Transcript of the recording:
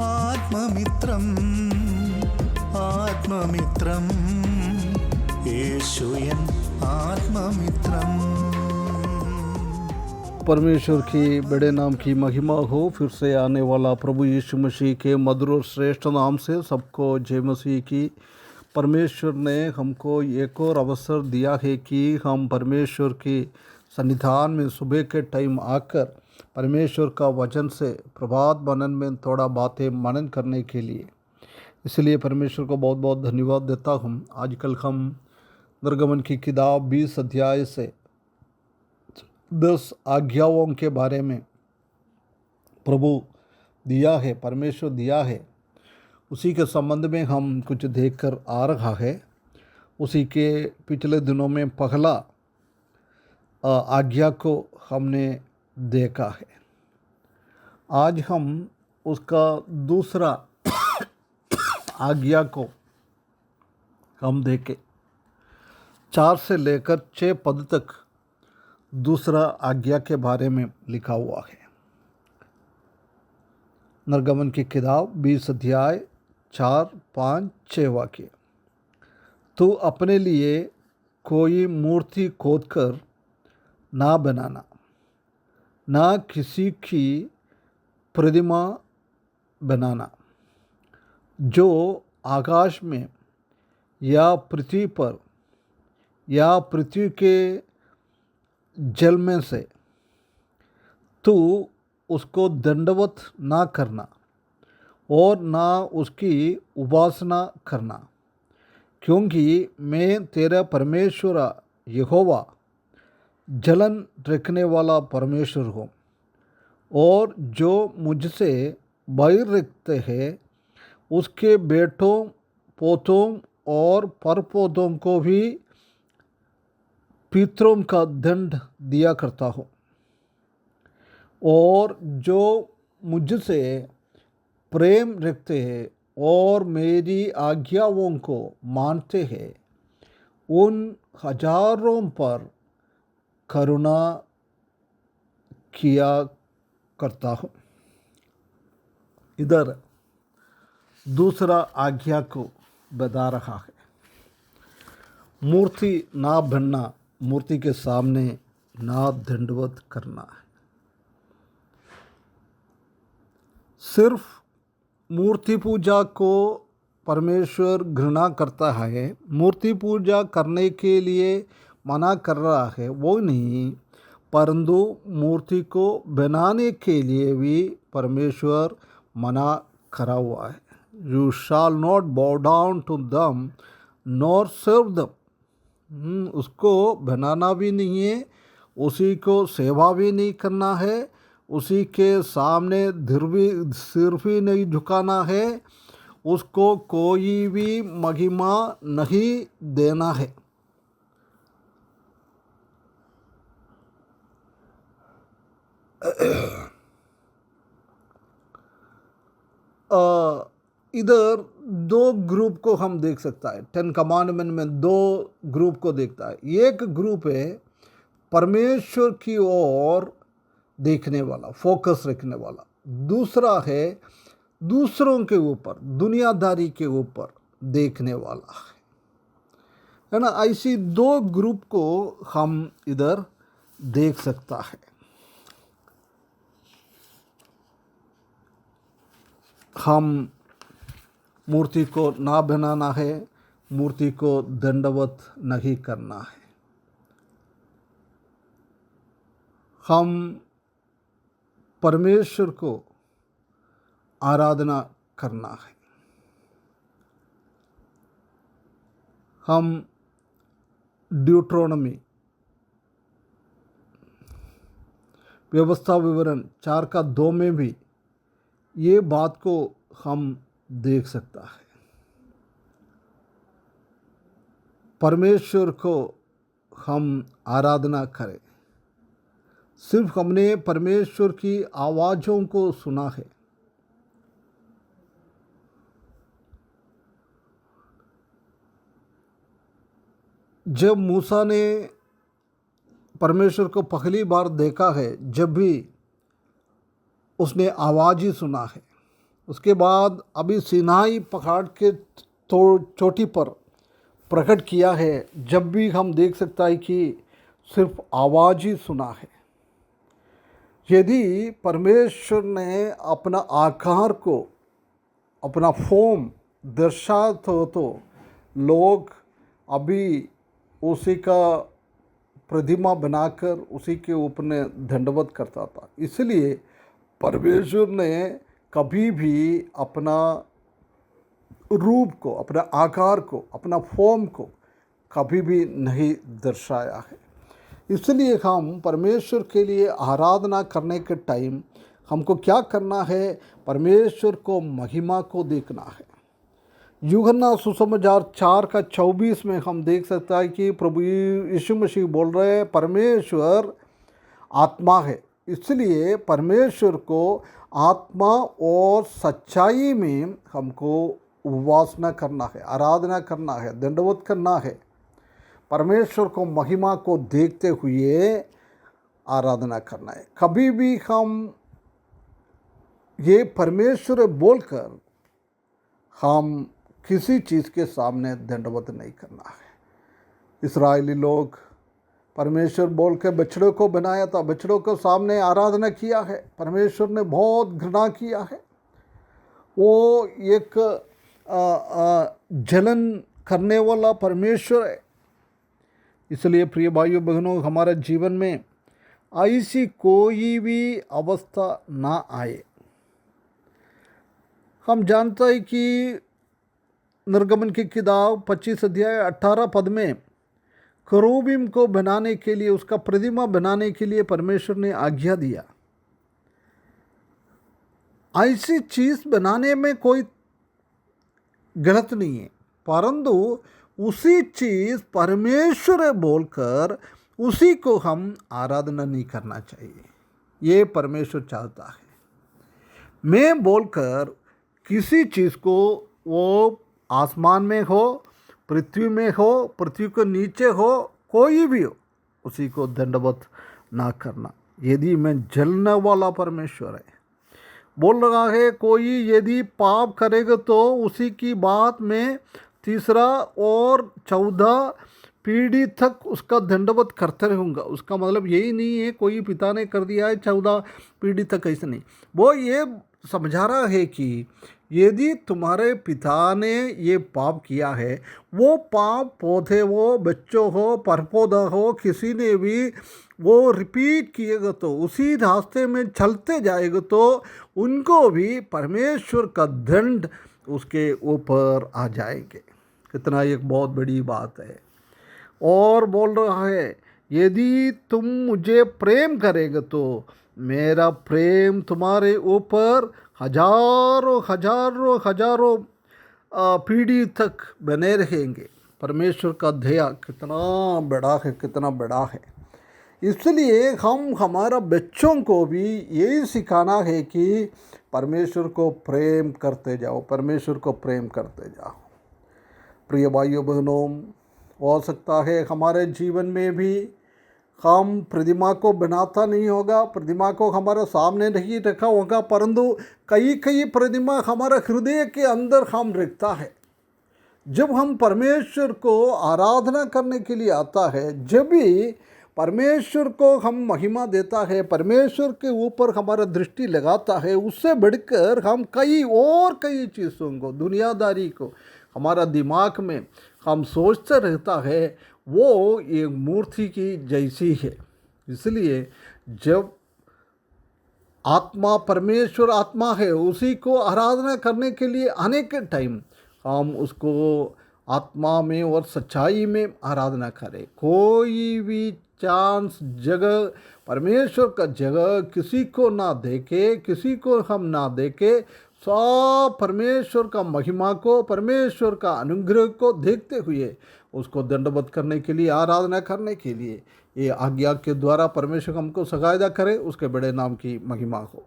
ആത്മമിത്രം ആത്മമിത്രം യേശു N ആത്മമിത്രം. परमेश्वर के बड़े नाम की महिमा हो। फिर से आने वाला प्रभु यीशु मसीह के मधुर और श्रेष्ठ नाम से सबको जय मसीह की। परमेश्वर ने हमको एक और अवसर दिया है कि हम परमेश्वर के सन्निधान में सुबह के टाइम आकर परमेश्वर का वचन से प्रभात मनन में थोड़ा बातें मनन करने के लिए, इसलिए परमेश्वर को बहुत बहुत धन्यवाद देता हूँ। आजकल हम निर्गमन की किताब 20 अध्याय से 10 आज्ञाओं के बारे में प्रभु दिया है, परमेश्वर दिया है, उसी के संबंध में हम कुछ देखकर आ रहा है। उसी के पिछले दिनों में पहला आज्ञा को हमने देखा है। आज हम उसका दूसरा आज्ञा को हम देखें। 4 से लेकर 6 पद तक दूसरा आज्ञा के बारे में लिखा हुआ है। निर्गमन की किताब 20 अध्याय 4, 5, 6 वाक्य। तो अपने लिए कोई मूर्ति खोदकर ना बनाना, ना किसी की प्रतिमा बनाना जो आकाश में या पृथ्वी पर या पृथ्वी के जल में से, तो उसको दंडवत ना करना और ना उसकी उपासना करना, क्योंकि मैं तेरा परमेश्वर यहोवा जलन रखने वाला परमेश्वर हूँ। और जो मुझसे बैर रखते हैं उसके बेटों, पोतों और परपोतों को भी पितरों का दंड दिया करता हूँ। और जो मुझसे प्रेम रखते हैं और मेरी आज्ञाओं को मानते हैं उन हजारों पर करुणा किया करता हूँ। इधर दूसरा आज्ञा को बता रहा है। मूर्ति ना बनना, मूर्ति के सामने ना दंडवत करना है। सिर्फ मूर्ति पूजा को परमेश्वर घृणा करता है, मूर्ति पूजा करने के लिए मना कर रहा है वो नहीं, परंतु मूर्ति को बनाने के लिए भी परमेश्वर मना करा हुआ है। You shall not bow down to them nor serve them. उसको बनाना भी नहीं है, उसी को सेवा भी नहीं करना है, उसी के सामने सिर भी नहीं झुकाना है, उसको कोई भी महिमा नहीं देना है। इधर 2 ग्रुप को हम देख सकता है। 10 कमांडमेंट में 2 ग्रुप को देखता है। एक ग्रुप है परमेश्वर की ओर देखने वाला, फोकस रखने वाला। दूसरा है दूसरों के ऊपर, दुनियादारी के ऊपर देखने वाला है ना। ऐसी 2 ग्रुप को हम इधर देख सकता है। हम मूर्ति को ना बनाना है, मूर्ति को दंडवत नहीं करना है। हम परमेश्वर को आराधना करना है। हम ड्यूट्रोनमी व्यवस्था विवरण 4:2 में भी ये बात को हम देख सकता है। परमेश्वर को हम आराधना करें। सिर्फ हमने परमेश्वर की आवाज़ों को सुना है। जब मूसा ने परमेश्वर को पहली बार देखा है, जब भी उसने आवाज़ ही सुना है, उसके बाद अभी सिनाई पहाड़ के चोटी पर प्रकट किया है, जब भी हम देख सकता है कि सिर्फ आवाज़ ही सुना है। यदि परमेश्वर ने अपना आकार को, अपना फॉर्म दर्शा तो लोग अभी उसी का प्रतिमा बनाकर उसी के ऊपर दंडवत करता था। इसलिए परमेश्वर ने कभी भी अपना रूप को, अपना आकार को, अपना फॉर्म को कभी भी नहीं दर्शाया है। इसलिए हम परमेश्वर के लिए आराधना करने के टाइम हमको क्या करना है? परमेश्वर को महिमा को देखना है। यूहन्ना सुसमाचार 4:24 में हम देख सकता है कि प्रभु यीशु मसीह बोल रहे हैं, परमेश्वर आत्मा है। इसलिए परमेश्वर को आत्मा और सच्चाई में हमको उपासना करना है, आराधना करना है, दंडवत करना है। परमेश्वर को महिमा को देखते हुए आराधना करना है। कभी भी हम ये परमेश्वर बोलकर हम किसी चीज़ के सामने दंडवत नहीं करना है। इस्राएली लोग परमेश्वर बोल के बछड़ों को बनाया था, बछड़ों के सामने आराधना किया है, परमेश्वर ने बहुत घृणा किया है। वो एक जलन करने वाला परमेश्वर है। इसलिए प्रिय भाइयों बहनों, हमारे जीवन में ऐसी कोई भी अवस्था ना आए। हम जानते हैं कि निर्गमन की किताब 25:18 में करूबीम को बनाने के लिए, उसका प्रतिमा बनाने के लिए परमेश्वर ने आज्ञा दिया। ऐसी चीज़ बनाने में कोई गलत नहीं है, परंतु उसी चीज़ परमेश्वर बोलकर उसी को हम आराधना नहीं करना चाहिए। ये परमेश्वर चाहता है। मैं बोलकर किसी चीज़ को, वो आसमान में हो, पृथ्वी में हो, पृथ्वी के नीचे हो, कोई भी हो, उसी को दंडवत ना करना। यदि मैं जलने वाला परमेश्वर है, बोल रहा है कोई यदि पाप करेगा तो उसी की बात में 3 और 14 पीढ़ी तक उसका दंडवत करते रहूँगा। उसका मतलब यही नहीं है कोई पिता ने कर दिया है 14 पीढ़ी तक, ऐसे नहीं। वो ये समझा रहा है कि यदि तुम्हारे पिता ने ये पाप किया है, वो पाप पौधे हो, बच्चों हो, परपौधा हो, किसी ने भी वो रिपीट किएगा तो, उसी रास्ते में चलते जाएगा तो उनको भी परमेश्वर का दंड उसके ऊपर आ जाएंगे। कितना एक बहुत बड़ी बात है। और बोल रहा है यदि तुम मुझे प्रेम करेगा तो मेरा प्रेम तुम्हारे ऊपर हजारों हजारों हजारों पीढ़ी तक बने रहेंगे। परमेश्वर का दया कितना बड़ा है, कितना बड़ा है। इसलिए हम हमारा बच्चों को भी यही सिखाना है कि परमेश्वर को प्रेम करते जाओ, परमेश्वर को प्रेम करते जाओ। प्रिय भाइयों बहनों, हो सकता है हमारे जीवन में भी हम प्रतिमा को बनाता नहीं होगा, प्रतिमा को हमारे सामने नहीं रखा होगा, परंतु कई कई प्रतिमा हमारे हृदय के अंदर हम रखता है। जब हम परमेश्वर को आराधना करने के लिए आता है, जब भी परमेश्वर को हम महिमा देता है, परमेश्वर के ऊपर हमारा दृष्टि लगाता है, उससे बढ़कर हम कई चीज़ों को, दुनियादारी को हमारा दिमाग में हम सोचते रहता है, वो एक मूर्ति की जैसी है। इसलिए जब आत्मा, परमेश्वर आत्मा है, उसी को आराधना करने के लिए आने के टाइम हम उसको आत्मा में और सच्चाई में आराधना करें। कोई भी चांस, जगह, परमेश्वर का जगह किसी को ना देके, किसी को हम ना देके, सब परमेश्वर का महिमा को, परमेश्वर का अनुग्रह को देखते हुए उसको दंडवत करने के लिए, आराधना करने के लिए ये आज्ञा के द्वारा परमेश्वर हमको सहायता करे। उसके बड़े नाम की महिमा हो।